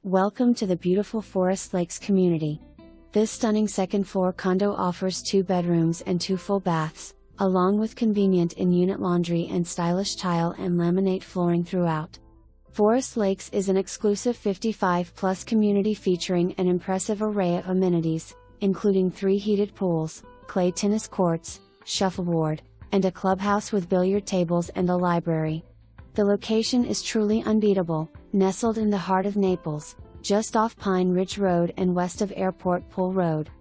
Welcome to the beautiful Forest Lakes community. This stunning second-floor condo offers 2 bedrooms and 2 full baths, along with convenient in-unit laundry and stylish tile and laminate flooring throughout. Forest Lakes is an exclusive 55-plus community featuring an impressive array of amenities, including 3 heated pools, clay tennis courts, shuffleboard, and a clubhouse with billiard tables and a library. The location is truly unbeatable, nestled in the heart of Naples, just off Pine Ridge Road and west of Airport Pool Road.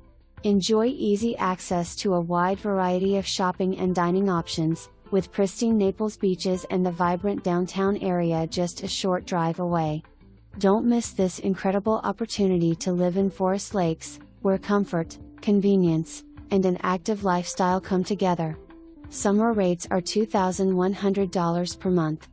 Enjoy easy access to a wide variety of shopping and dining options, with pristine Naples beaches and the vibrant downtown area just a short drive away. Don't miss this incredible opportunity to live in Forest Lakes, where comfort, convenience, and an active lifestyle come together. Summer rates are $2,100 per month,